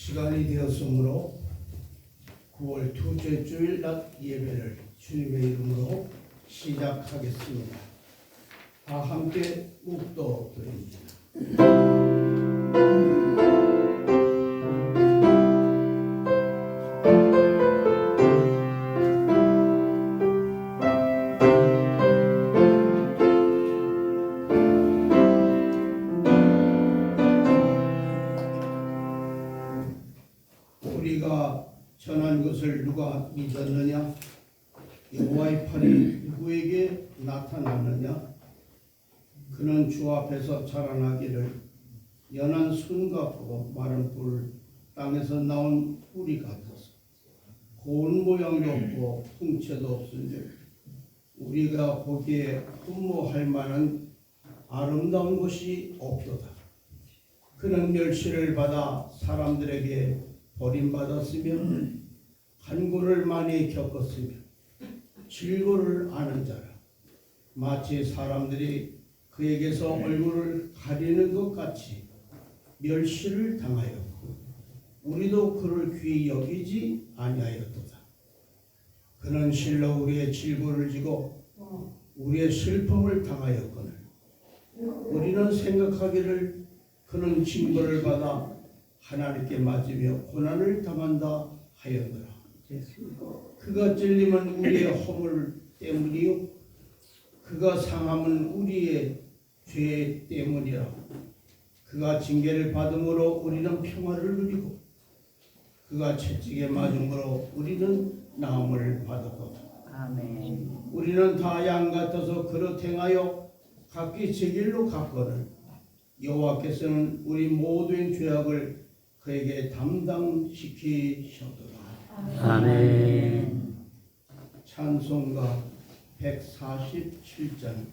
시간이 되었으므로 9월 둘째 주일 낮 예배를 주님의 이름으로 시작하겠습니다. 다 함께 묵도드립니다. 우리가 전한 것을 누가 믿었느냐? 여호와의 팔이 누구에게 나타났느냐? 그는 주 앞에서 자라나기를 연한 순 같고 마른 뿔 땅에서 나온 뿌리 같아서 고운 모양도 없고 풍채도 없은데 우리가 보기에 흠모할 만한 아름다운 것이 없도다. 그는 멸시를 받아 사람들에게 버림받았으며 간고를 많이 겪었으며 질고를 아는 자라. 마치 사람들이 그에게서 얼굴을 가리는 것 같이 멸시를 당하였고 우리도 그를 귀히 여기지 아니하였도다. 그는 실로 우리의 질고를 지고 우리의 슬픔을 당하였거늘 우리는 생각하기를 그는 징벌을 받아 하나님께 맞으며 고난을 당한다 하였노라. 그가 찔림은 우리의 허물 때문이요 그가 상함은 우리의 죄 때문이라. 그가 징계를 받음으로 우리는 평화를 누리고 그가 채찍에 맞음으로 우리는 나음을 받았도다. 아멘. 우리는 다 양 같아서 그릇 행하여 각기 제 길로 갔거늘 여호와께서는 우리 모두의 죄악을 그에게 담당시키셨도다. 아멘. 찬송가 147장.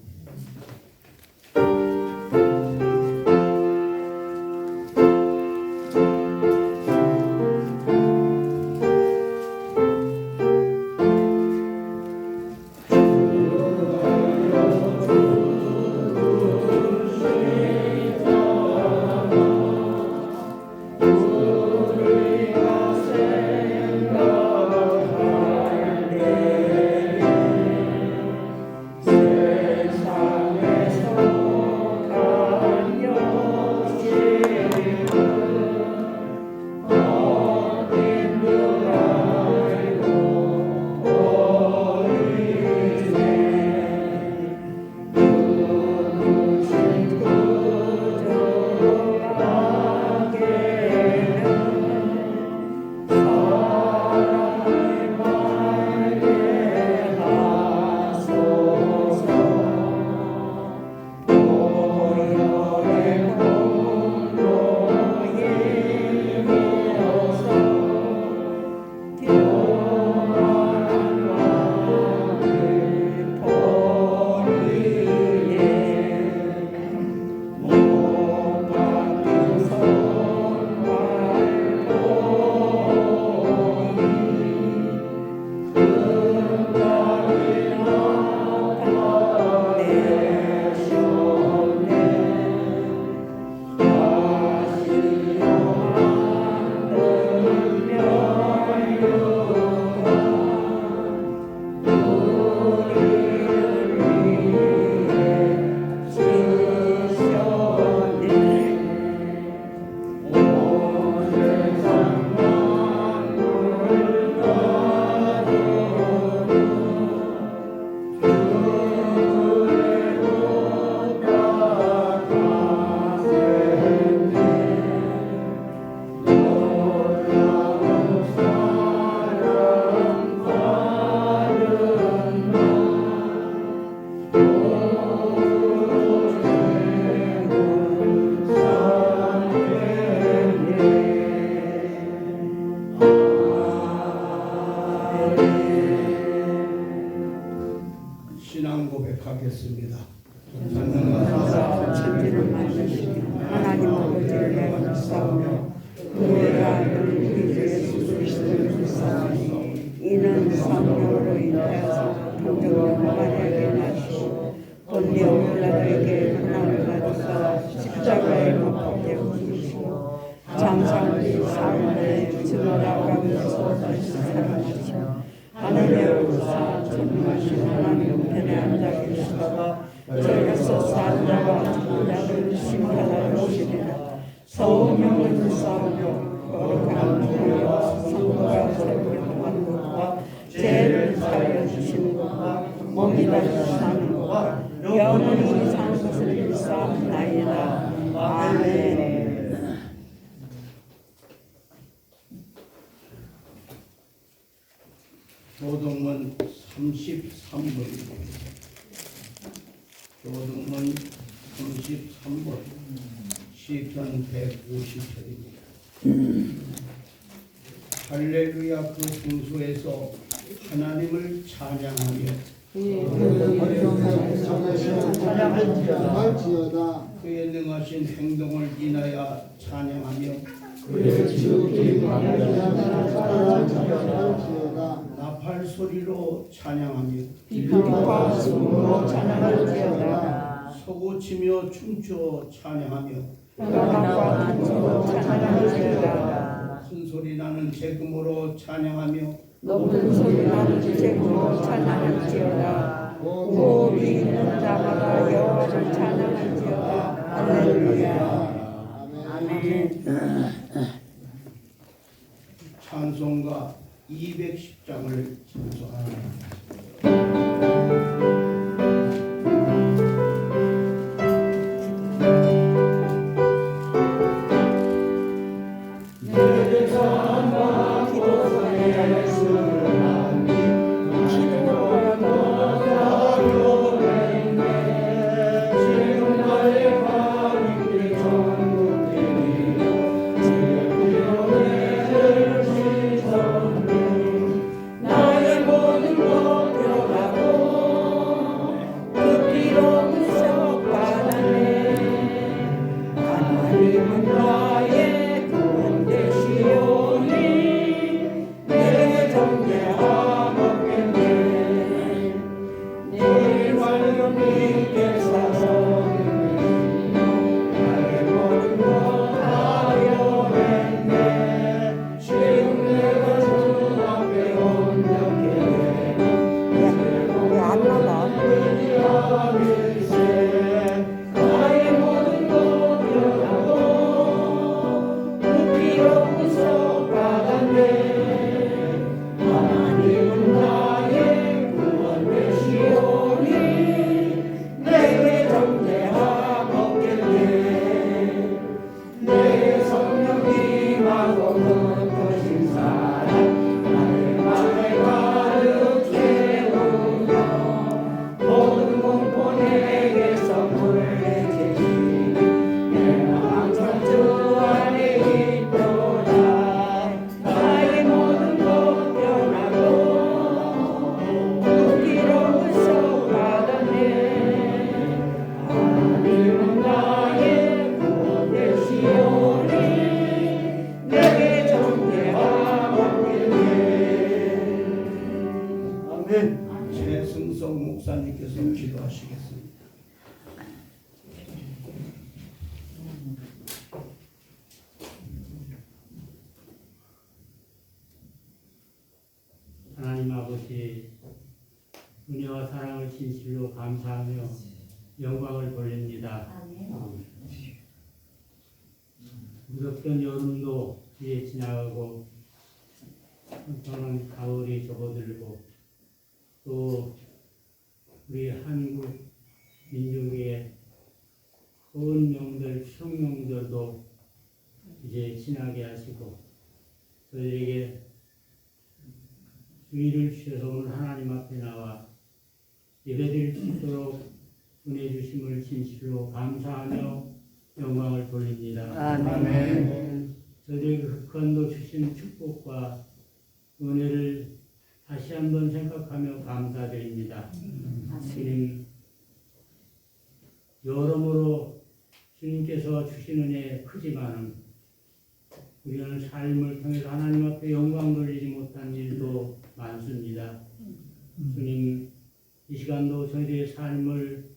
장사의 삶에 들어가면서 사랑하시며 하늘에 오르사 전능하신 하나님 우편에 앉아 계시다가 저에게서 산 자와 죽은 자를 심판하러 오시리라. 성령을 싸우며 거룩한 교회와 성도가 설교하는 것과 죄를 사하여 주시는 것과 몸이 다시 사는 것과 영원히 사는 것을 일사나이다. 아멘. 교동문 33번입니다. 교동문 33번 시편 150편입니다. 할렐루야 그 성소에서 하나님을 찬양하며 그의 능하신 행동을 인하여 찬양하며 나팔 소리로 찬양하며 서고치며 춤추어 찬양하며 큰 소리 나는 재금으로 찬양하며 높은 소리 나는 제국으로 찬양할지어다. 호흡이 있는 자마다 여호와를 찬양할지어다. 할렐루야. 아멘. 찬송가 210장을 찬송합니다. 최승성 목사님께서 기도하시겠습니다. 하나님 아버지, 은혜와 사랑을 진실로 감사하며 영광을 돌립니다. 무덥던 여름도 뒤에 지나가고 한편은 가을이 접어들고 또 우리 한국 민족의 큰 명절, 추석 명절도 이제 지나게 하시고 저희에게 주의를 주셔서 오늘 하나님 앞에 나와 예배드릴 수 있도록 은혜 주심을 진실로 감사하며 영광을 돌립니다. 아멘. 저희에게 극한도 주신 축복과 은혜를 다시 한번 생각하며 감사드립니다. 주님, 여러모로 주님께서 주신 은혜 크지만 우리는 삶을 통해서 하나님 앞에 영광 돌리지 못한 일도 많습니다. 주님, 이 시간도 저희들의 삶을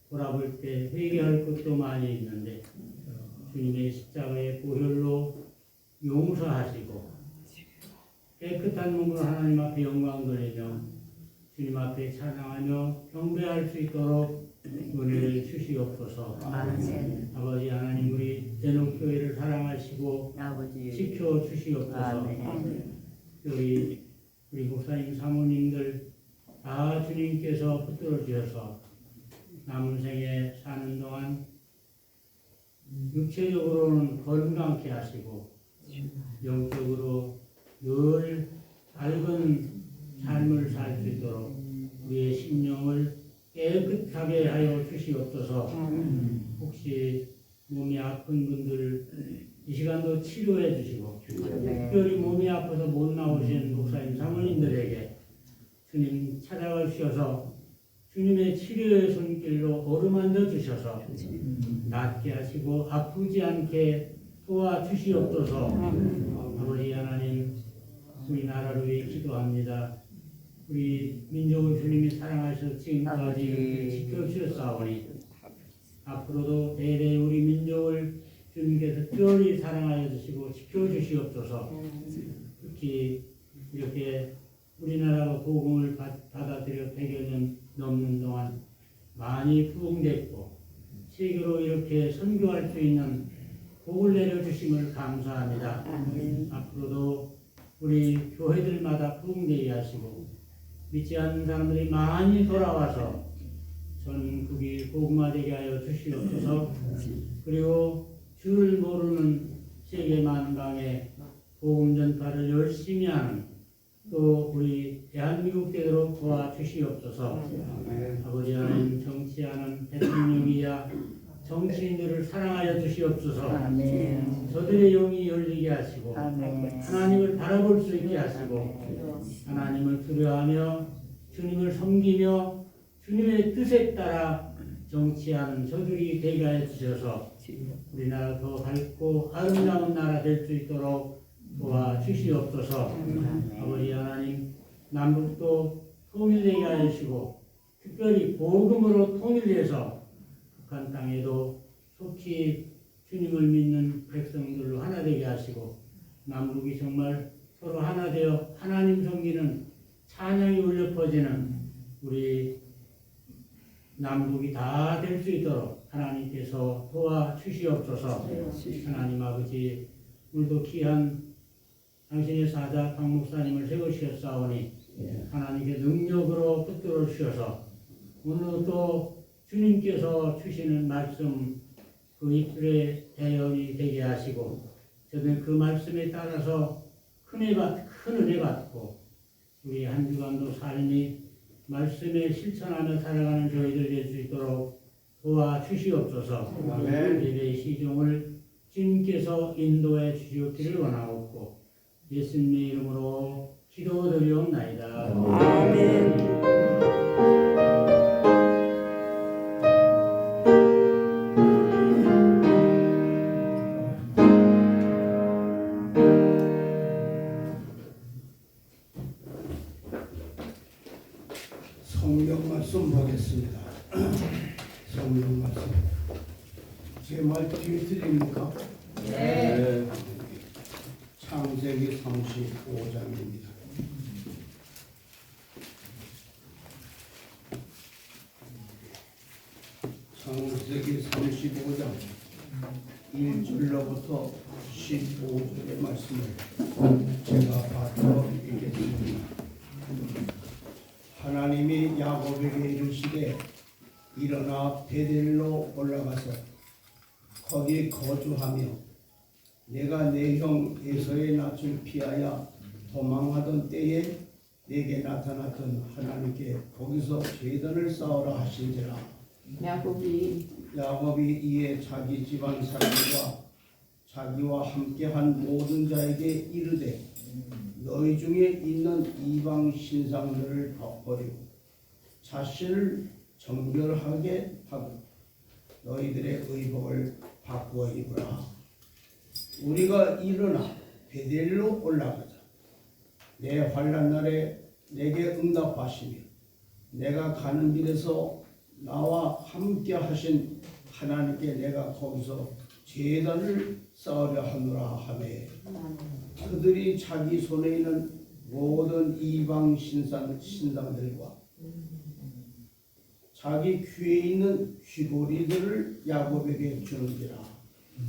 돌아볼 때 회개할 것도 많이 있는데 주님의 십자가의 보혈로 용서하시고 깨끗한 몸으로 하나님 앞에 영광 돌리며 주님 앞에 찬양하며 경배할 수 있도록 은혜를 주시옵소서. 아멘. 아버지 하나님, 우리 대농교회를 사랑하시고 아버지. 지켜 주시옵소서. 아멘. 우리 목사님 사모님들 다 주님께서 붙들어 주셔서 남은 생에 사는 동안 육체적으로는 건강케 하시고 영적으로 늘 밝은 삶을 살 수 있도록 우리의 심령을 깨끗하게 하여 주시옵소서. 혹시 몸이 아픈 분들 이 시간도 치료해 주시고 특별히 몸이 아파서 못 나오신 목사님 사모님들에게 주님 찾아가 주셔서 주님의 치료의 손길로 어루만져 주셔서 낫게 하시고 아프지 않게 도와주시옵소서. 아버지 하나님, 우리나라를 위해 기도합니다. 우리 민족을 주님이 사랑하셔서 지금까지 이렇게 지켜주셨사오니 앞으로도 대대 우리 민족을 주님께서 특별히 사랑하여 주시고 지켜주시옵소서. 특히 이렇게 우리나라가 복음을 받아들여 100여 년 넘는 동안 많이 부흥됐고 세계로 이렇게 선교할 수 있는 복을 내려주심을 감사합니다. 앞으로도 우리 교회들마다 부흥되게 하시고 믿지 않는 사람들이 많이 돌아와서 전국이 복음화되게 하여 주시옵소서. 그리고 주를 모르는 세계 만방에 복음 전파를 열심히 하는 또 우리 대한민국 되도록 도와주시옵소서. 아버지 하나님, 정치하는 대통령이야 정치인들을 사랑하여 주시옵소서. 아멘. 저들의 영이 열리게 하시고 아멘. 하나님을 바라볼 수 있게 하시고 하나님을 두려워하며 주님을 섬기며 주님의 뜻에 따라 정치하는 저들이 되게 하여 주셔서 우리나라 더 밝고 아름다운 나라 될 수 있도록 도와주시옵소서. 아버지 하나님, 남북도 통일되게 하여 주시고 특별히 복음으로 통일돼서 북한 땅에도 속히 주님을 믿는 백성들로 하나 되게 하시고 남북이 정말 서로 하나 되어 하나님 섬기는 찬양이 울려 퍼지는 우리 남북이 다 될 수 있도록 하나님께서 도와주시옵소서. 하나님 아버지, 오늘도 귀한 당신의 사자 박 목사님을 세우셨사오니 하나님의 능력으로 붙들어 주셔서 오늘도 주님께서 주시는 말씀 그 입술의 대열이 되게 하시고 저는 그 말씀에 따라서 큰 은혜 받고 우리 한 주간도 삶이 말씀에 실천하며 살아가는 저희들 될 수 있도록 도와주시옵소서. 예배의 시종을 주님께서 인도해 주시기를 원하옵고 예수님의 이름으로 기도드리옵나이다. 아멘. 성경 말씀 보겠습니다. 성경 말씀. 제 말 뒤에 들립니까? 네. 창세기 35장입니다. 창세기 35장 1절로부터 15절의 말씀을 제가 받들어 읽겠습니다. 하나님이 야곱에게 이르시되 일어나 베델로 올라가서 거기 거주하며 내가 내 형 에서의 낯을 피하여 도망하던 때에 내게 나타났던 하나님께 거기서 제단을 쌓으라 하신지라. 야곱이 이에 자기 집안 사람과 자기와 함께한 모든 자에게 이르되 너희 중에 있는 이방 신상들을 버리고 자신을 정결하게 하고 너희들의 의복을 바꾸어 입으라. 우리가 일어나 베델로 올라가자. 내 환난 날에 내게 응답하시며 내가 가는 길에서 나와 함께 하신 하나님께 내가 거기서 제단을 쌓으려 하노라 하매 그들이 자기 손에 있는 모든 이방 신당들과 자기 귀에 있는 귀고리들을 야곱에게 주는지라.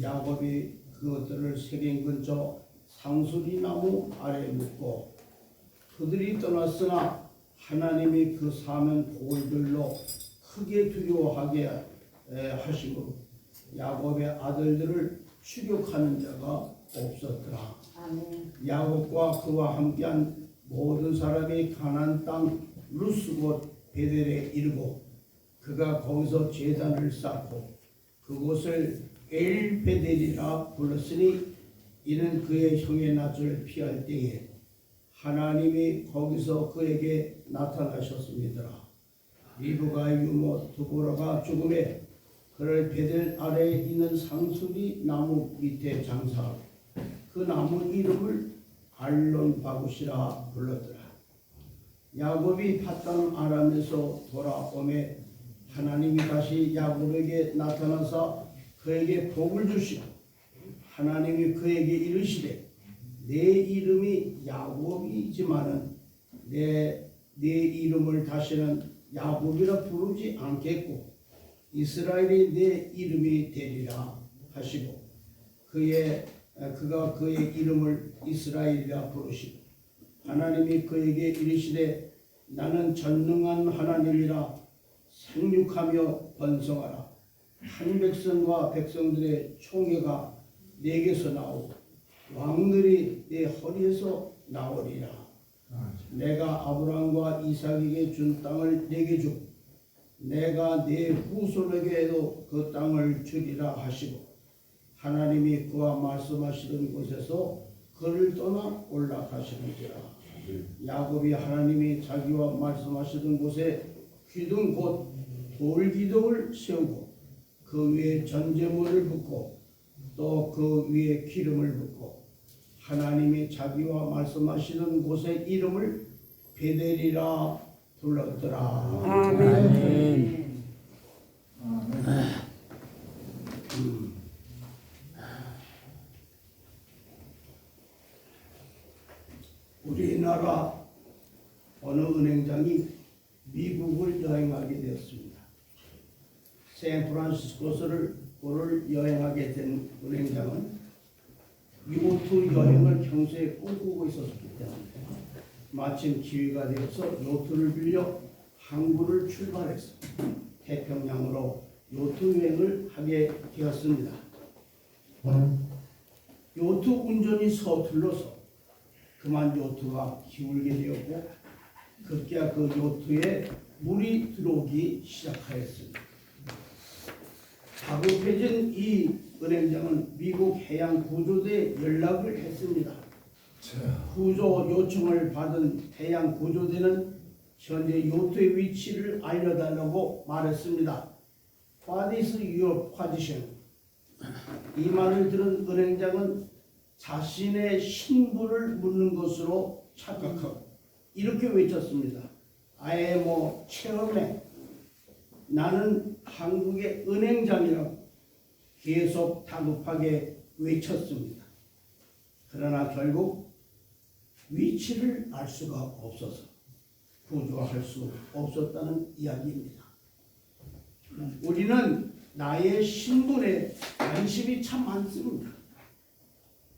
야곱이 그것들을 세겜 근처 상수리 나무 아래 묻고 그들이 떠났으나 하나님이 그 사면 돌들로 크게 두려워하게 하시고 야곱의 아들들을 추격하는 자가 없었더라. 야곱과 그와 함께한 모든 사람이 가나안 땅 루스 곧 베델에 이르고 그가 거기서 제단을 쌓고 그곳을 엘베델이라 불렀으니 이는 그의 형의 낯을 피할 때에 하나님이 거기서 그에게 나타나셨습니다. 리브가의 유모 두보라가 죽음에 그를 베델 아래에 있는 상수리 나무 밑에 장사하고 그 나무 이름을 알론 바굿이라 불렀더라. 야곱이 팟단 아람에서 돌아오매 하나님이 다시 야곱에게 나타나사 그에게 복을 주시고 하나님이 그에게 이르시되 내 이름이 야곱이지만은 내 이름을 다시는 야곱이라 부르지 않겠고 이스라엘이 내 이름이 되리라 하시고 그가 그의 이름을 이스라엘이라 부르시고 하나님이 그에게 이르시되 나는 전능한 하나님이라 생육하며 번성하라. 한 백성과 백성들의 총회가 내게서 나오고 왕들이 내 허리에서 나오리라. 내가 아브라함과 이삭에게 준 땅을 내게 주고 내가 내 후손에게도 그 땅을 주리라 하시고 하나님이 그와 말씀하시던 곳에서 그를 떠나 올라가시는지라. 야곱이 하나님이 자기와 말씀하시던 곳에 기둥 곧 돌기둥을 세우고 그 위에 전제물을 붓고 또 그 위에 기름을 붓고 하나님이 자기와 말씀하시는 곳의 이름을 베델이라 불렀더라. 아멘. 우리나라 어느 은행장이 미국을 여행하게 되었습니다. 샌프란시스코를 여행하게 된 은행장은 요트 여행을 평소에 꿈꾸고 있었기 때문에 마침 기회가 되어서 요트를 빌려 항구를 출발해서 태평양으로 요트 여행을 하게 되었습니다. 요트 운전이 서툴러서 그만 요트가 기울게 되었고 급기야 그 요트에 물이 들어오기 시작하였습니다. 다급해진 이 은행장은 미국 해양 구조대에 연락을 했습니다. 구조 요청을 받은 해양 구조대는 현재 요트의 위치를 알려달라고 말했습니다. What is your position? 이 말을 들은 은행장은 자신의 신분을 묻는 것으로 착각하고 이렇게 외쳤습니다. I am a chairman. 나는 한국의 은행장이라고 계속 다급하게 외쳤습니다. 그러나 결국 위치를 알 수가 없어서 구조할 수 없었다는 이야기입니다. 우리는 나의 신분에 관심이 참 많습니다.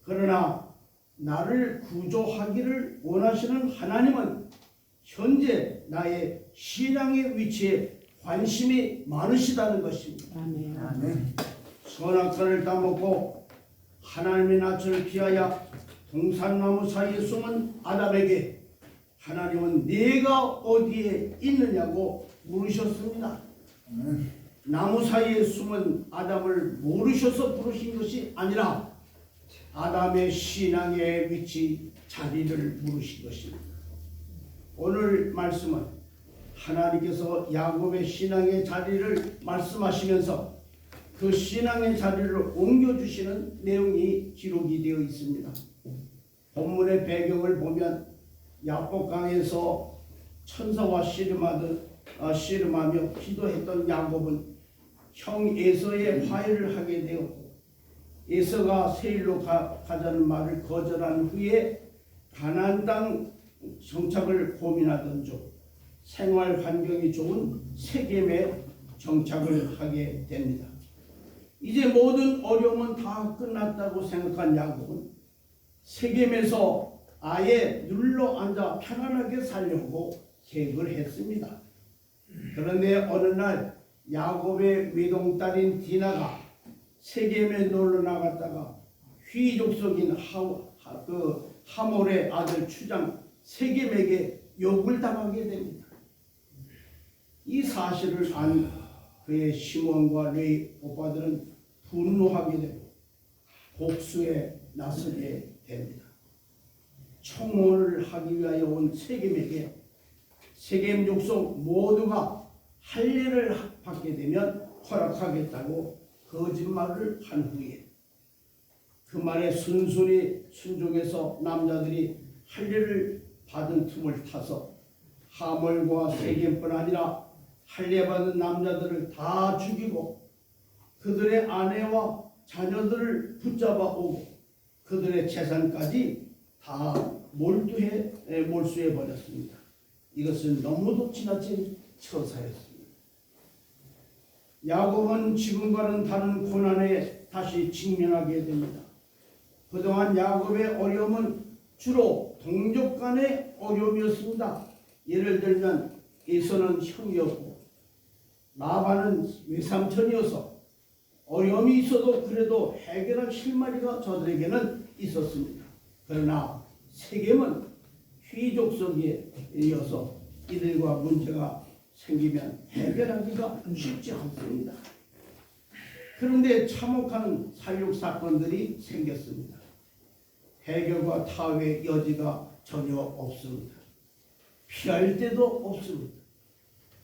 그러나 나를 구조하기를 원하시는 하나님은 현재 나의 신앙의 위치에 관심이 많으시다는 것입니다. 아멘. 선악과를 따먹고 하나님의 낯을 피하여 동산나무 사이에 숨은 아담에게 하나님은 네가 어디에 있느냐고 물으셨습니다. 나무 사이에 숨은 아담을 모르셔서 부르신 것이 아니라 아담의 신앙의 위치, 자리를 물으신 것입니다. 오늘 말씀은 하나님께서 야곱의 신앙의 자리를 말씀하시면서 그 신앙의 자리를 옮겨주시는 내용이 기록이 되어 있습니다. 본문의 배경을 보면 야복강에서 천사와 씨름하며 기도했던 야곱은 형 에서의 화해를 하게 되었고 에서가 세일로 가자는 말을 거절한 후에 가나안 땅 정착을 고민하던 중 생활 환경이 좋은 세겜에 정착을 하게 됩니다. 이제 모든 어려움은 다 끝났다고 생각한 야곱은 세겜에서 아예 눌러 앉아 편안하게 살려고 계획을 했습니다. 그런데 어느 날 야곱의 외동딸인 디나가 세겜에 놀러 나갔다가 휘 족속인 하몰의 아들 추장 세겜에게 욕을 당하게 됩니다. 이 사실을 안 그의 시몬과 레위 오빠들은 분노하게 되고 복수에 나서게 됩니다. 청혼을 하기 위하여 온 세겜에게 세겜 족속 모두가 할례를 받게 되면 허락하겠다고 거짓말을 한 후에 그 말에 순순히 순종해서 남자들이 할례를 받은 틈을 타서 하몰과 세겜뿐 아니라 할례 받은 남자들을 다 죽이고 그들의 아내와 자녀들을 붙잡아 오고 그들의 재산까지 다 몰수해 버렸습니다. 이것은 너무도 지나친 처사였습니다. 야곱은 지금과는 다른 고난에 다시 직면하게 됩니다. 그동안 야곱의 어려움은 주로 동족 간의 어려움이었습니다. 예를 들면 에서는 형이었고 라반은 외삼촌이어서 어려움이 있어도 그래도 해결할 실마리가 저들에게는 있었습니다. 그러나 세겜은 휘족속에 이어서 이들과 문제가 생기면 해결하기가 쉽지 않습니다. 그런데 참혹한 살육 사건들이 생겼습니다. 해결과 타협의 여지가 전혀 없습니다. 피할 데도 없습니다.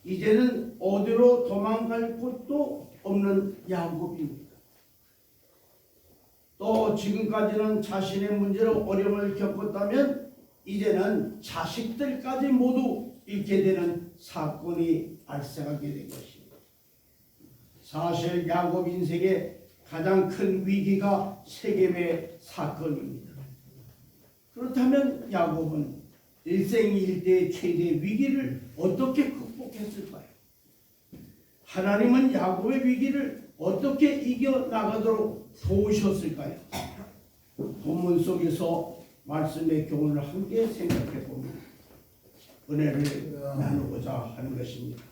이제는 어디로 도망갈 곳도 없는 야곱입니다. 또 지금까지는 자신의 문제로 어려움을 겪었다면 이제는 자식들까지 모두 잃게 되는 사건이 발생하게 된 것입니다. 사실 야곱 인생의 가장 큰 위기가 세겜의 사건입니다. 그렇다면 야곱은 일생일대의 최대 위기를 어떻게 극복했을까요? 하나님은 야곱의 위기를 어떻게 이겨나가도록 도우셨을까요? 본문 속에서 말씀의 교훈을 함께 생각해 봅니다. 은혜를 나누고자 하는 것입니다.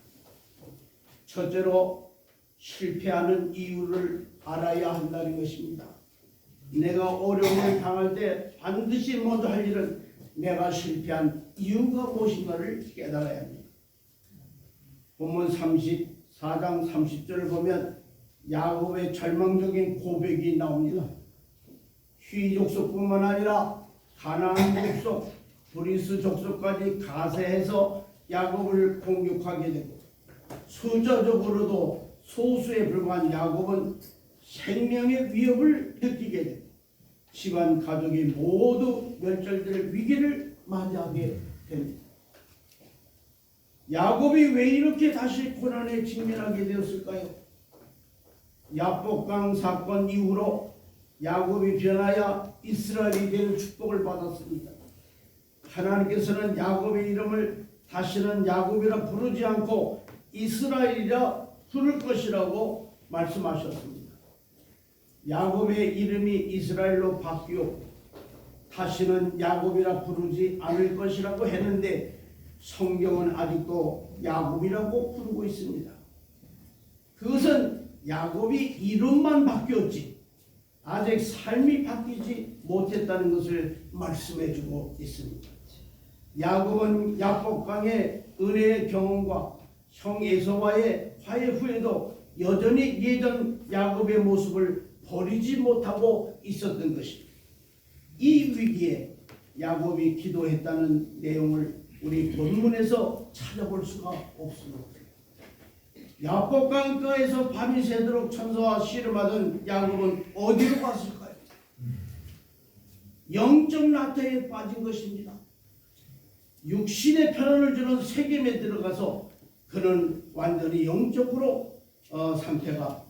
첫째로 실패하는 이유를 알아야 한다는 것입니다. 내가 어려움을 당할 때 반드시 먼저 할 일은 내가 실패한 이유가 무엇인가를 깨달아야 합니다. 본문 34장 30절을 보면 야곱의 절망적인 고백이 나옵니다. 휘 족속뿐만 아니라 가나안 족속, 브리스 족속까지 가세해서 야곱을 공격하게 되고 숫자적으로도 소수에 불과한 야곱은 생명의 위협을 느끼게 되고 집안 가족이 모두 멸절될 위기를 맞이하게 됩니다. 야곱이 왜 이렇게 다시 고난에 직면하게 되었을까요? 야복강 사건 이후로 야곱이 변하여 이스라엘이 되는 축복을 받았습니다. 하나님께서는 야곱의 이름을 다시는 야곱이라 부르지 않고 이스라엘이라 부를 것이라고 말씀하셨습니다. 야곱의 이름이 이스라엘로 바뀌었고 다시는 야곱이라 부르지 않을 것이라고 했는데 성경은 아직도 야곱이라고 부르고 있습니다. 그것은 야곱이 이름만 바뀌었지 아직 삶이 바뀌지 못했다는 것을 말씀해주고 있습니다. 야곱은 야복강의 은혜의 경험과 형 에서와의 화해 후에도 여전히 예전 야곱의 모습을 버리지 못하고 있었던 것입니다. 이 위기에 야곱이 기도했다는 내용을 우리 본문에서 찾아볼 수가 없습니다. 야복강가에서 밤이 새도록 천사와 씨름하던 야곱은 어디로 갔을까요? 영적 나태에 빠진 것입니다. 육신의 편안을 주는 세겜에 들어가서 그는 완전히 영적으로 상태가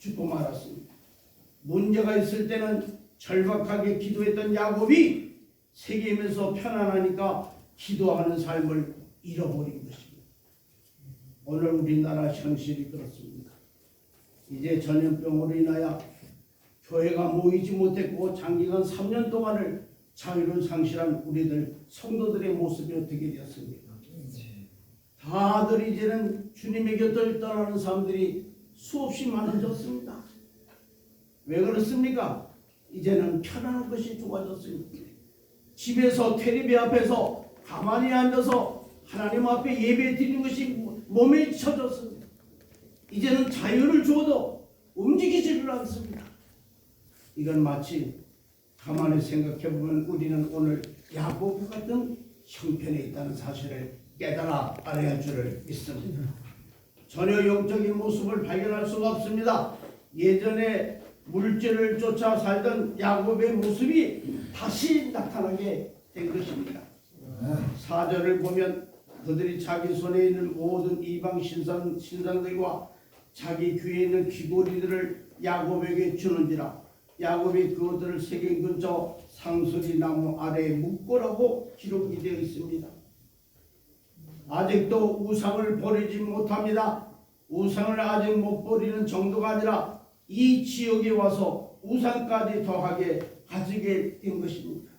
죽고 말았습니다. 문제가 있을 때는 절박하게 기도했던 야곱이 세겜에서 편안하니까 기도하는 삶을 잃어버린 것입니다. 오늘 우리나라 현실이 그렇습니다. 이제 전염병으로 인하여 교회가 모이지 못했고 장기간 3년 동안을 자유를 상실한 우리들 성도들의 모습이 어떻게 되었습니까? 다들 이제는 주님의 곁을 떠나는 사람들이 수없이 많아졌습니다. 왜 그렇습니까? 이제는 편안한 것이 좋아졌습니다. 집에서 텔레비 앞에서 가만히 앉아서 하나님 앞에 예배 드리는 것이 몸에 쳐졌습니다. 이제는 자유를 줘도 움직이지를 않습니다. 이건 마치 가만히 생각해보면 우리는 오늘 야곱 같은 형편에 있다는 사실을 깨달아 알아야 할 줄을 믿습니다. 전혀 영적인 모습을 발견할 수가 없습니다. 예전에 물질을 쫓아 살던 야곱의 모습이 다시 나타나게 된 것입니다. 4절을 보면 그들이 자기 손에 있는 모든 이방 신상들과 자기 귀에 있는 귀고리들을 야곱에게 주는지라 야곱이 그것들을 세겜 근처 상수리 나무 아래에 묻고라고 기록이 되어 있습니다. 아직도 우상을 버리지 못합니다. 우상을 아직 못 버리는 정도가 아니라 이 지역에 와서 우상까지 더하게 가지게 된 것입니다.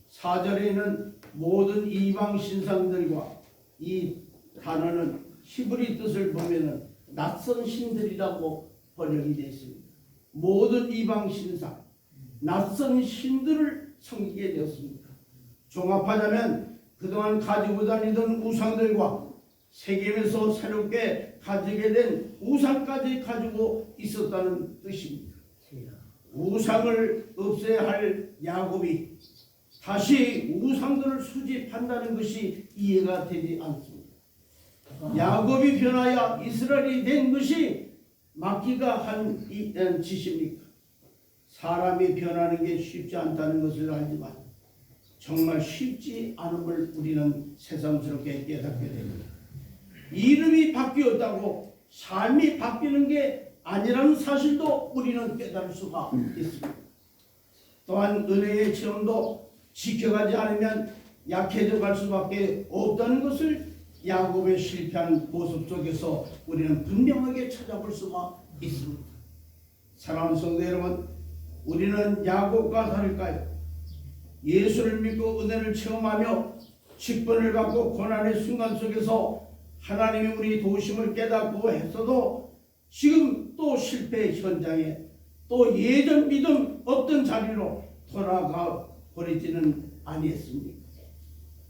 4절에는 모든 이방 신상들과 이 단어는 히브리 뜻을 보면은 낯선 신들이라고 번역이 되어 있습니다. 모든 이방 신상, 낯선 신들을 섬기게 되었습니다. 종합하자면 그동안 가지고 다니던 우상들과 세겜에서 새롭게 가지게 된 우상까지 가지고 있었다는 뜻입니다. 우상을 없애야 할 야곱이 다시 우상들을 수집한다는 것이 이해가 되지 않습니다. 야곱이 변하여 이스라엘이 된 것이 맞기가 한 짓입니까? 사람이 변하는 게 쉽지 않다는 것을 알지만 정말 쉽지 않음을 우리는 새삼스럽게 깨닫게 됩니다. 이름이 바뀌었다고 삶이 바뀌는 게 아니라는 사실도 우리는 깨달을 수가 있습니다. 또한 은혜의 체험도 지켜가지 않으면 약해져 갈 수밖에 없다는 것을 야곱의 실패한 모습 속에서 우리는 분명하게 찾아볼 수가 있습니다. 사랑하는 성도 여러분, 우리는 야곱과 다를까요? 예수를 믿고 은혜를 체험하며 직분을 받고 고난의 순간 속에서 하나님이 우리 도우심을 깨닫고 했어도 지금 또 실패 현장에 또 예전 믿음 없던 자리로 돌아가 버리지는 아니했습니까?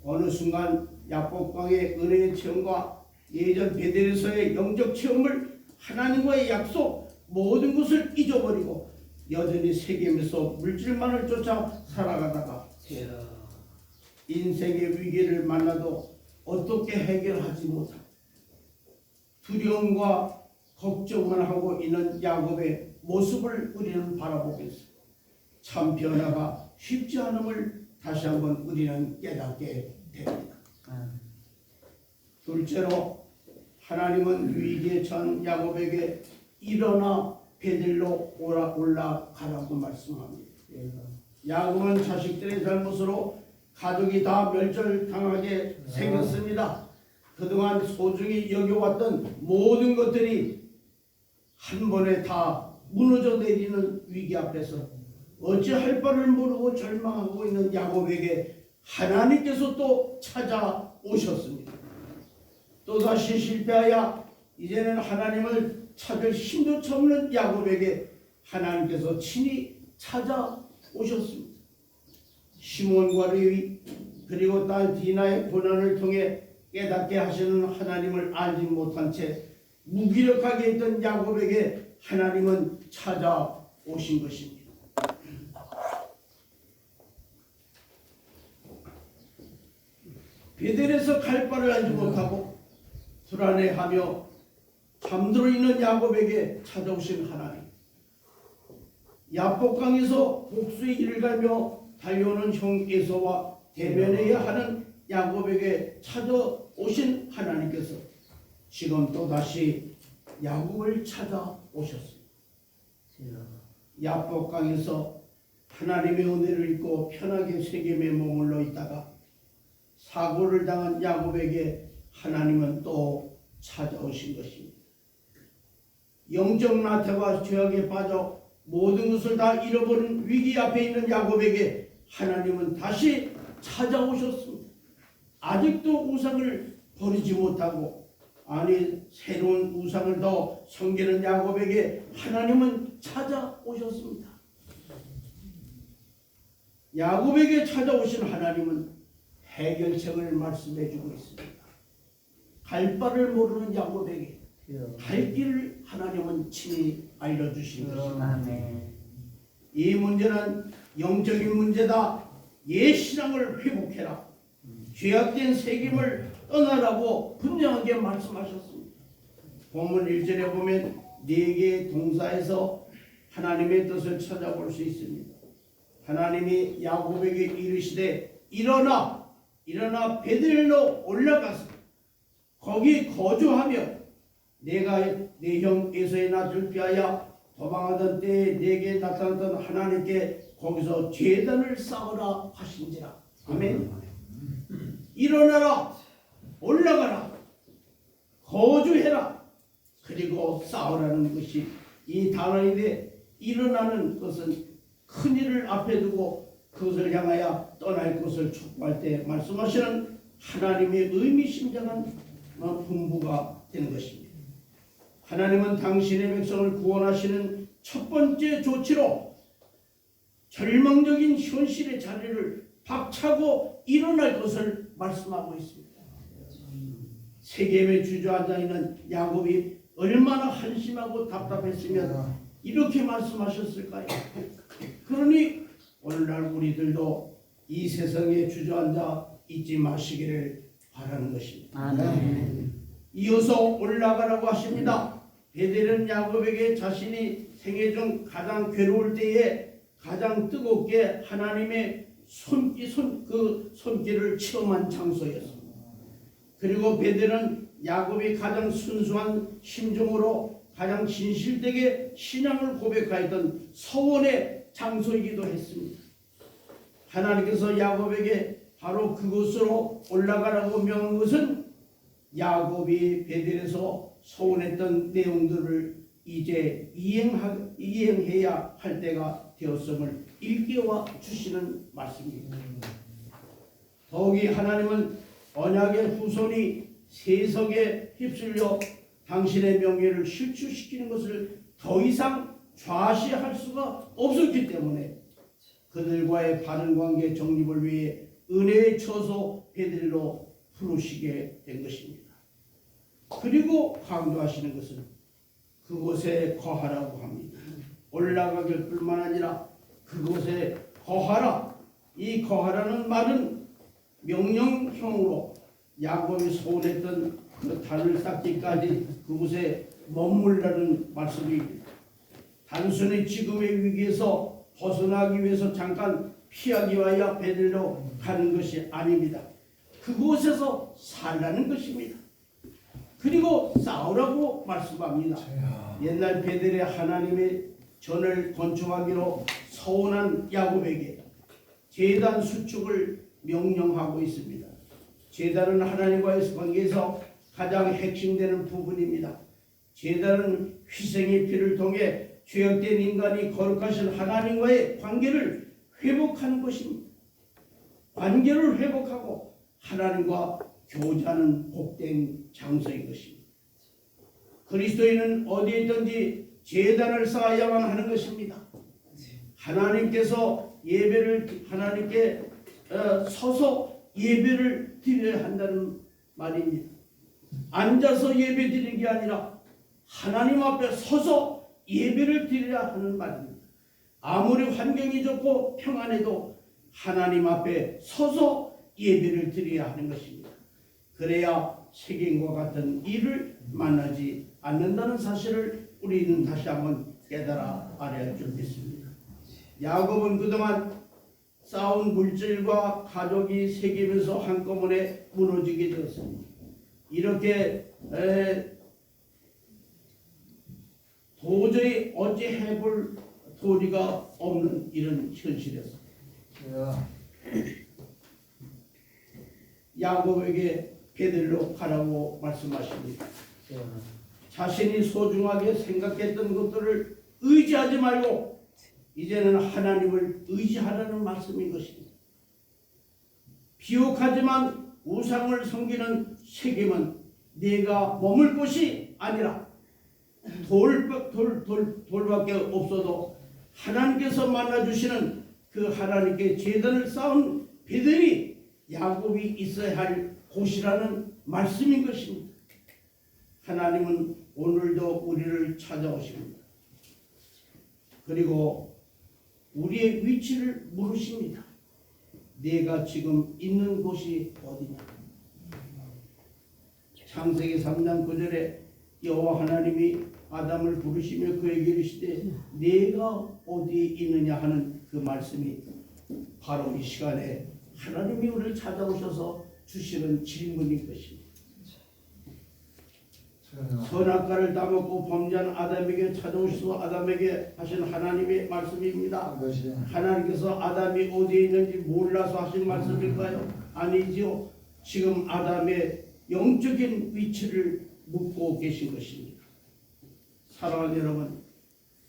어느 순간 야복강의 은혜의 체험과 예전 베델에서의 영적 체험을 하나님과의 약속 모든 것을 잊어버리고 여전히 세겜에서 물질만을 쫓아 살아가다가 인생의 위기를 만나도 어떻게 해결하지 못하고 두려움과 걱정만 하고 있는 야곱의 모습을 우리는 바라보겠습니다. 참 변화가 쉽지 않음을 다시 한번 우리는 깨닫게 됩니다. 둘째로 하나님은 위기에 처한 야곱에게 일어나 베델로 올라가라고 말씀합니다. 야곱은 자식들의 잘못으로 가족이 다 멸절당하게 생겼습니다. 그동안 소중히 여겨왔던 모든 것들이 한 번에 다 무너져 내리는 위기 앞에서 어찌할 바를 모르고 절망하고 있는 야곱에게 하나님께서 또 찾아오셨습니다. 또다시 실패하여 이제는 하나님을 찾을 힘조차 없는 야곱에게 하나님께서 친히 찾아오셨습니다. 시몬과 레위 그리고 딸 디나의 고난을 통해 깨닫게 하시는 하나님을 알지 못한 채 무기력하게 있던 야곱에게 하나님은 찾아오신 것입니다. 베델에서 갈 바를 알지 못하고 불안해하며 잠들어 있는 야곱에게 찾아오신 하나님, 야복강에서 복수의 일을 갈며 달려오는 형 에서와 대면해야 하는 야곱에게 찾아오신 하나님께서 지금 또다시 야곱을 찾아오셨습니다. 야복강에서 하나님의 은혜를 입고 편하게 세겜에 머물러 있다가 사고를 당한 야곱에게 하나님은 또 찾아오신 것입니다. 영적 나태와 죄악에 빠져 모든 것을 다 잃어버린 위기 앞에 있는 야곱에게 하나님은 다시 찾아오셨습니다. 아직도 우상을 버리지 못하고 새로운 우상을 더 섬기는 야곱에게 하나님은 찾아오셨습니다. 야곱에게 찾아오신 하나님은 해결책을 말씀해 주고 있습니다. 갈 바를 모르는 야곱에게 갈 길을 하나님은 친히 알려주신 것입니다. 아멘. 이 문제는 영적인 문제다. 옛 신앙을 회복해라. 죄악된 세겜을 떠나라고 분명하게 말씀하셨습니다. 본문 1절에 보면 4개의 동사에서 하나님의 뜻을 찾아볼 수 있습니다. 하나님이 야곱에게 이르시되 일어나 베들레로 올라가서 거기 거주하며 내가 내 형 에서의 낯을 피하여 도망하던 때에 내게 나타났던 하나님께 거기서 제단을 쌓으라 하신지라. 아멘. 일어나라, 올라가라, 거주해라, 그리고 싸우라는 것이 이 단어인데, 일어나는 것은 큰 일을 앞에 두고 그것을 향하여 떠날 것을 촉구할 때 말씀하시는 하나님의 의미심장한 분부가 되는 것입니다. 하나님은 당신의 백성을 구원하시는 첫 번째 조치로 절망적인 현실의 자리를 박차고 일어날 것을 말씀하고 있습니다. 세겜에 주저앉아 있는 야곱이 얼마나 한심하고 답답했으면 이렇게 말씀하셨을까요? 그러니 오늘날 우리들도 이 세상에 주저앉아 있지 마시기를 바라는 것입니다. 아멘. 이어서 올라가라고 하십니다. 베델은 야곱에게 자신이 생애 중 가장 괴로울 때에 가장 뜨겁게 하나님의 손길을 체험한 장소였습니다. 그리고 베델은 야곱이 가장 순수한 심정으로 가장 진실되게 신앙을 고백하였던 서원의 장소이기도 했습니다. 하나님께서 야곱에게 바로 그곳으로 올라가라고 명한 것은 야곱이 베델에서 서원했던 내용들을 이제 이행해야 할 때가 되었음을 일깨워 주시는 말씀입니다. 더욱이 하나님은 언약의 후손이 세속에 휩쓸려 당신의 명예를 실추시키는 것을 더 이상 좌시할 수가 없었기 때문에 그들과의 바른 관계 정립을 위해 은혜의 처소 베델로 부르시게 된 것입니다. 그리고 강조하시는 것은 그곳에 거하라고 합니다. 올라가길 뿐만 아니라 그곳에 거하라. 이 거하라는 말은 명령형으로 야곱이 소원했던 그 단을 쌓기까지 그곳에 머물라는 말씀입니다. 단순히 지금의 위기에서 벗어나기 위해서 잠깐 피하기 위하여 베들로 가는 것이 아닙니다. 그곳에서 살라는 것입니다. 그리고 싸우라고 말씀합니다. 옛날 베델에 하나님의 전을 건축하기로 서원한 야곱에게 제단 수축을 명령하고 있습니다. 제단은 하나님과의 관계에서 가장 핵심되는 부분입니다. 제단은 희생의 피를 통해 죄악된 인간이 거룩하신 하나님과의 관계를 회복하는 것입니다. 관계를 회복하고 하나님과 교제하는 복된 장소인 것입니다. 그리스도인은 어디에 있든지 제단을 쌓아야만 하는 것입니다. 하나님께서 하나님께 서서 예배를 드려야 한다는 말입니다. 앉아서 예배 드리는 게 아니라 하나님 앞에 서서 예배를 드려야 하는 말입니다. 아무리 환경이 좋고 평안해도 하나님 앞에 서서 예배를 드려야 하는 것입니다. 그래야 세겜과 같은 일을 만나지 않는다는 사실을 우리는 다시 한번 깨달아 알아야 겠습니다. 야곱은 그동안 쌓은 물질과 가족이 세겜에서 한꺼번에 무너지게 되었습니다. 이렇게 도저히 어찌 해볼 소리가 없는 이런 현실에서 야곱에게 베들로 가라고 말씀하십니다. 자신이 소중하게 생각했던 것들을 의지하지 말고 이제는 하나님을 의지하라는 말씀인 것입니다. 비옥하지만 우상을 섬기는 세겜은 네가 머물 곳이 아니라 돌밖에 없어도 하나님께서 만나주시는 그 하나님께 제단을 쌓은 베들이 야곱이 있어야 할 곳이라는 말씀인 것입니다. 하나님은 오늘도 우리를 찾아오십니다. 그리고 우리의 위치를 물으십니다. 내가 지금 있는 곳이 어디냐? 창세기 3장 9절에 여호와 하나님이 아담을 부르시며 그에게 이르시되 내가 어디에 있느냐 하는 그 말씀이 바로 이 시간에 하나님이 우리를 찾아오셔서 주시는 질문인 것입니다. 선악과를 따먹고 범죄한 아담에게 찾아오셔서 아담에게 하신 하나님의 말씀입니다. 하나님께서 아담이 어디에 있는지 몰라서 하신 말씀일까요? 아니지요. 지금 아담의 영적인 위치를 묻고 계신 것입니다. 사랑하는 여러분,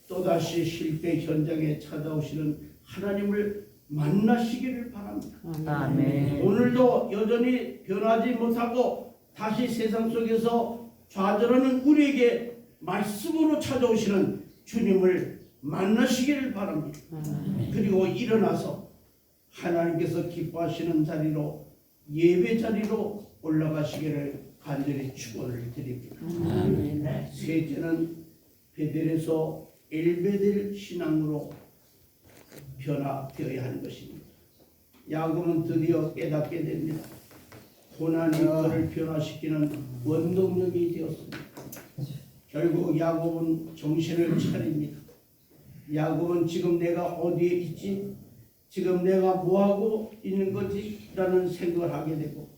또다시 실패 현장에 찾아오시는 하나님을 만나시기를 바랍니다. 아멘. 오늘도 여전히 변하지 못하고 다시 세상 속에서 좌절하는 우리에게 말씀으로 찾아오시는 주님을 만나시기를 바랍니다. 그리고 일어나서 하나님께서 기뻐하시는 자리로 예배 자리로 올라가시기를 간절히 축원을 드립니다. 셋째는 베델에서 엘베델 신앙으로 변화되어야 하는 것입니다. 야곱은 드디어 깨닫게 됩니다. 고난이 그를 변화시키는 원동력이 되었습니다. 결국 야곱은 정신을 차립니다. 야곱은 지금 내가 어디에 있지? 지금 내가 뭐하고 있는 거지? 라는 생각을 하게 되고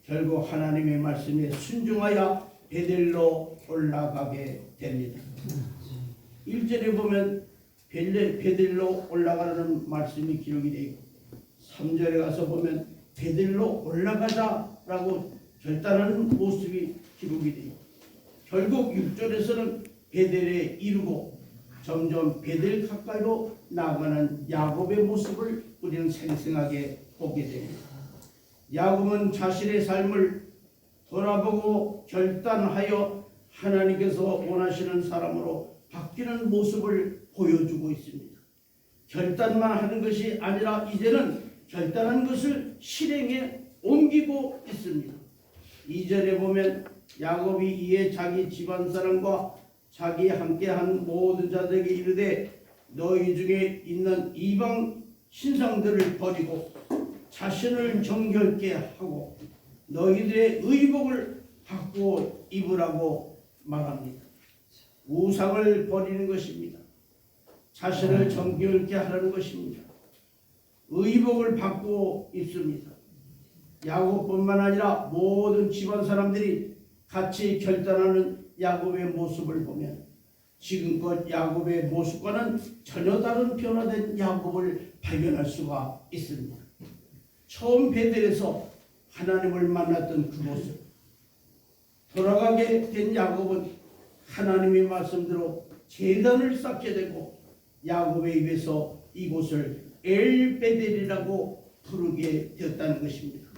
결국 하나님의 말씀에 순종하여 베델로 올라가게 됩니다. 1절에 보면 베델로 올라가라는 말씀이 기록이 되어 있고 3절에 가서 보면 베델로 올라가자라고 결단하는 모습이 기록이 되어 있고 결국 6절에서는 베델에 이르고 점점 베델 가까이로 나아가는 야곱의 모습을 우리는 생생하게 보게 됩니다. 야곱은 자신의 삶을 돌아보고 결단하여 하나님께서 원하시는 사람으로 바뀌는 모습을 보여주고 있습니다. 결단만 하는 것이 아니라 이제는 결단한 것을 실행에 옮기고 있습니다. 2절에 보면 야곱이 이에 자기 집안 사람과 자기 함께한 모든 자들에게 이르되 너희 중에 있는 이방 신상들을 버리고 자신을 정결케 하고 너희들의 의복을 바꾸어 입으라고 말합니다. 우상을 버리는 것입니다. 자신을 정결케 하라는 것입니다. 의복을 바꾸어 입습니다. 야곱뿐만 아니라 모든 집안 사람들이 같이 결단하는 야곱의 모습을 보면 지금껏 야곱의 모습과는 전혀 다른 변화된 야곱을 발견할 수가 있습니다. 처음 베델에서 하나님을 만났던 그 모습, 돌아가게 된 야곱은 하나님의 말씀대로 제단을 쌓게 되고 야곱의 입에서 이곳을 엘베델이라고 부르게 되었다는 것입니다.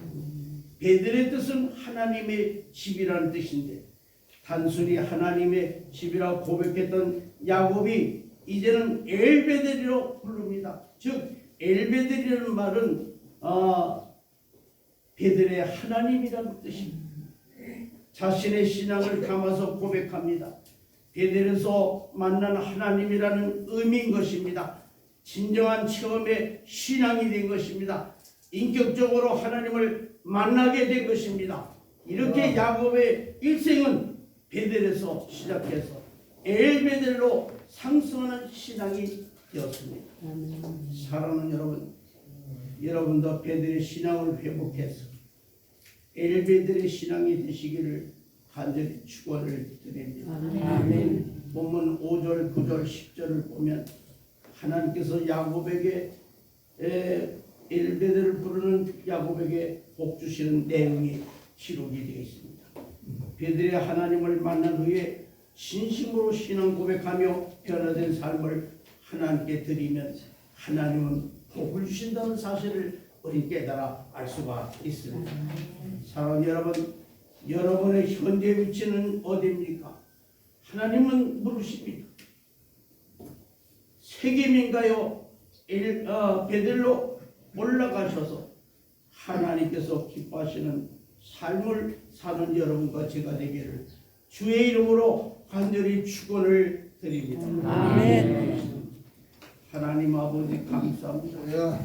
베델의 뜻은 하나님의 집이라는 뜻인데 단순히 하나님의 집이라고 고백했던 야곱이 이제는 엘베델이로 부릅니다. 즉 엘베델이라는 말은 베델의 하나님이라는 뜻입니다. 자신의 신앙을 담아서 고백합니다. 베델에서 만난 하나님이라는 의미인 것입니다. 진정한 체험의 신앙이 된 것입니다. 인격적으로 하나님을 만나게 된 것입니다. 이렇게 야곱의 일생은 베델에서 시작해서 엘베델로 상승하는 신앙이 되었습니다. 사랑하는 여러분, 여러분도 베델의 신앙을 회복해서 엘베델의 신앙이 되시기를 간절히 축원을 드립니다. 본문 5절, 9절, 10절을 보면 하나님께서 야곱에게 엘베드를 부르는 야곱에게 복 주시는 내용이 기록이 되어 있습니다. 베들의 하나님을 만난 후에 진심으로 신앙 고백하며 변화된 삶을 하나님께 드리면 하나님은 복을 주신다는 사실을 우리 깨달아 알 수가 있습니다. 사랑하는 여러분, 여러분의 현재 위치는 어디입니까? 하나님은 물으십니다. 세겜인가요? 베들로 올라가셔서 하나님께서 기뻐하시는 삶을 사는 여러분과 제가 되기를 주의 이름으로 간절히 축원을 드립니다. 아멘. 하나님 아버지 감사합니다.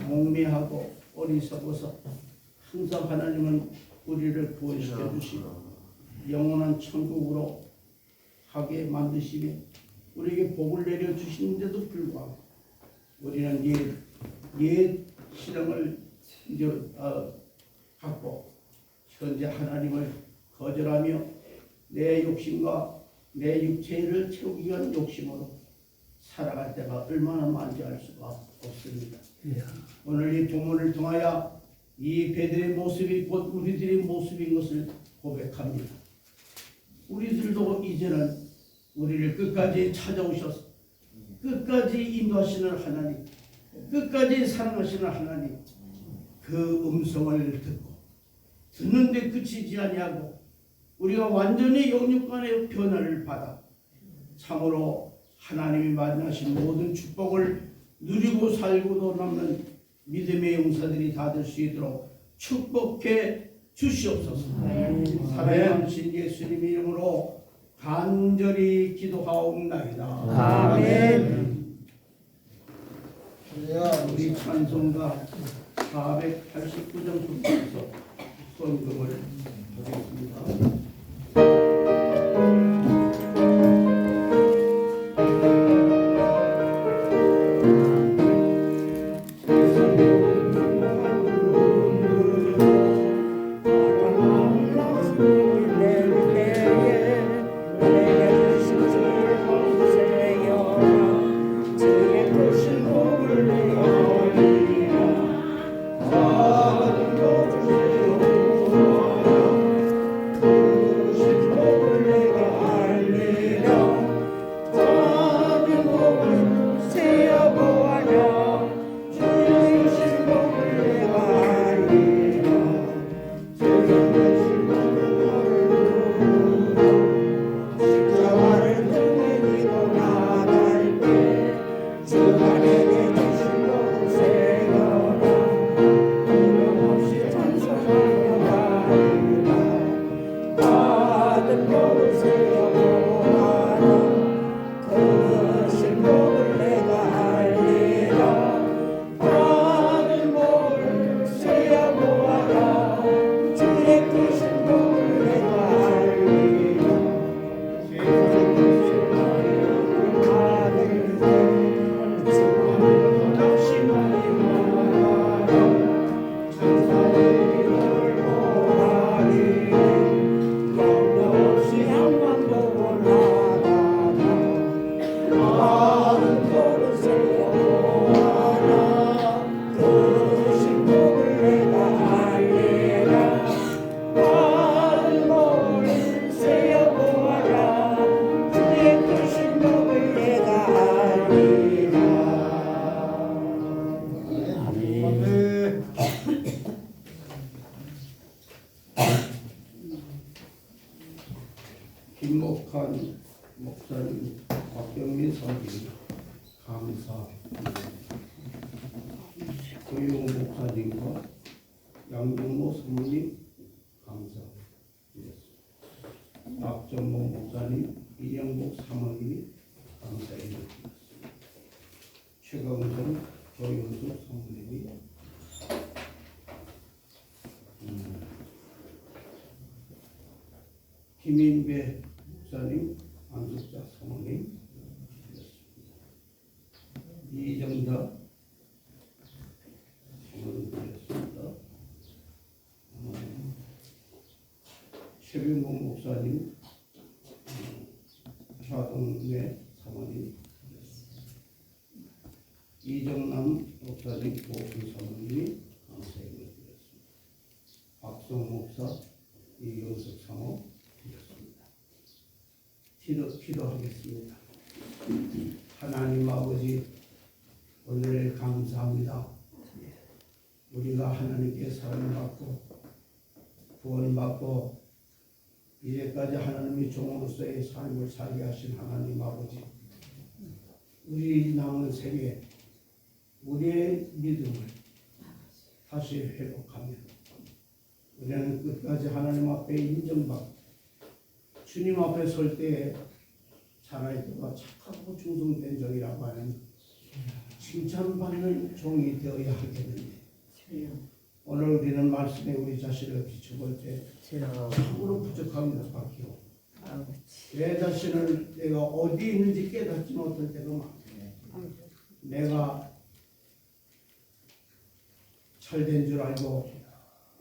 몽매하고 어리석어서 항상 하나님은 우리를 구원시켜 주시고 영원한 천국으로 가게 만드시며 우리에게 복을 내려 주시는데도 불구하고 우리는 옛 신앙을 갖고 현재 하나님을 거절하며 내 욕심과 내 육체를 채우기 위한 욕심으로 살아갈 때가 얼마나 많지 알 수가 없습니다. 오늘 이 본문을 통하여 이 베드의 모습이 곧 우리들의 모습인 것을 고백합니다. 우리들도 이제는 우리를 끝까지 찾아오셔서 끝까지 인도하시는 하나님, 끝까지 사랑하시는 하나님, 그 음성을 듣고 듣는데 그치지 아니하고 우리가 완전히 영육간의 변화를 받아 참으로 하나님이 만나신 모든 축복을 누리고 살고도 남는 믿음의 용사들이 다 될 수 있도록 축복해 주시옵소서. 살아계신 예수님 이름으로 간절히 기도하옵나이다. 아멘. 우리 찬송가 489장 중에서 헌금을 하겠습니다. 김목한 목사님, 박경민 선생님 감사합니다. 고용 목사님과 양정모 사모님 감사드렸습니다. 박전모 목사님, 이영복 사모님이 감사드렸습니다. 최강성 조윤수 사모님이 김인배 목사님, 안숙자 사모님, 이정자 사모님이었습니다. 최병국 목사님, 차동래 사모님, 이정남 목사님, 고은 사모님이 감사의 을 드렸습니다. 박성 목사, 이경석 사모 드렸습니다. 기도하겠습니다. 하나님 아버지, 오늘 감사합니다. 우리가 하나님께 사랑받고 구원받고 이제까지 하나님의 종으로서의 삶을 살게 하신 하나님 아버지, 우리 남은 생에 우리의 믿음을 다시 회복하며 우리는 끝까지 하나님 앞에 인정받고 주님 앞에 설 때에 자라이도가 착하고 충성된 종이라고 하는 칭찬받는 종이 되어야 하겠는데, 오늘 우리는 말씀에 우리 자신을 비춰볼 때 참으로 부족함이 박히고 내 자신을 내가 어디 있는지 깨닫지 못할 때가 많아요. 내가 잘된 줄 알고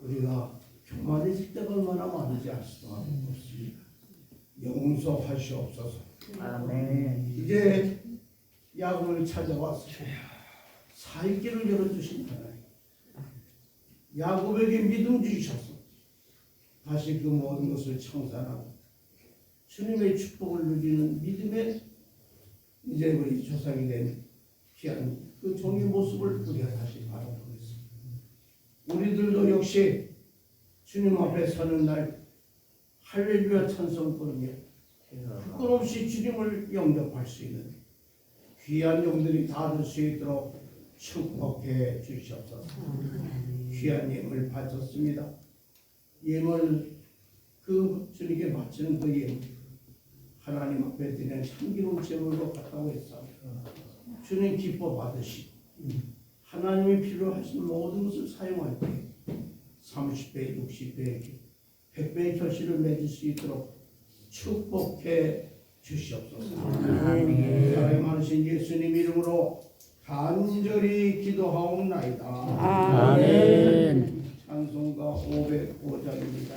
우리가 교만해질 때가 얼마나 많은지 알 수가 없습니다. 용서하시옵소서. 아멘. 이제 야곱을 찾아와서 살 길을 열어주신 하나님, 야곱에게 믿음 주셔서 다시 그 모든 것을 청산하고 주님의 축복을 누리는 믿음의 이제 우리 조상이 된 귀한 그 종의 모습을 우리가 다시 바라보고 있습니다. 우리들도 역시 주님 앞에 서는 날 할렐루야 찬송 부르며 부끄럼 없이 주님을 영접할 수 있는 귀한 영들이 다 될 수 있도록 축복해 주시옵소서. 귀한 예물 바쳤습니다. 예물 그 주님께 바치는 그 예물 하나님 앞에 드리는 향기로운 제물로 갖다고 했사옵니다. 주님 기뻐 받으시고 하나님이 필요하신 모든 것을 사용할 때 30배, 60배, 100배의 결실을 맺을 수 있도록 축복해 주시옵소서. 사랑이 많으신 예수님 이름으로 간절히 기도하옵나이다. 아멘. 찬송가 505장입니다.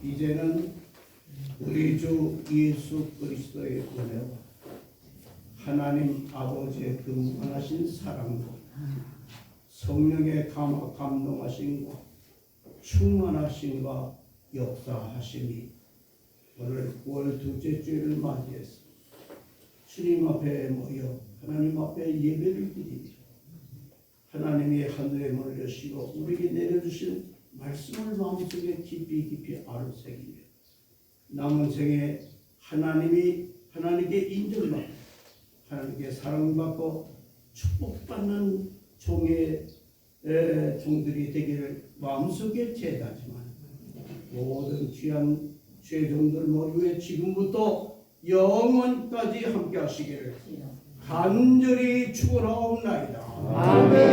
이제는 우리 주 예수 그리스도의 은혜와 하나님 아버지의 그 무한하신 사랑과 성령의 감동하심과 충만하심과 역사하심이 오늘 9월 둘째 주일을 맞이해서 주님 앞에 모여 하나님 앞에 예배를 드리며 하나님이 하늘의 문을 여시고 우리에게 내려주신 말씀을 마음속에 깊이 깊이 아로새기며 남은 생에 하나님이 하나님께 인정받고 하나님께 사랑받고 축복받는 종들이 되기를 마음속에 제다지만 모든 귀한 죄종들 머리 위에 지금부터 영원까지 함께 하시기를 간절히 축원하옵나이다. 아멘.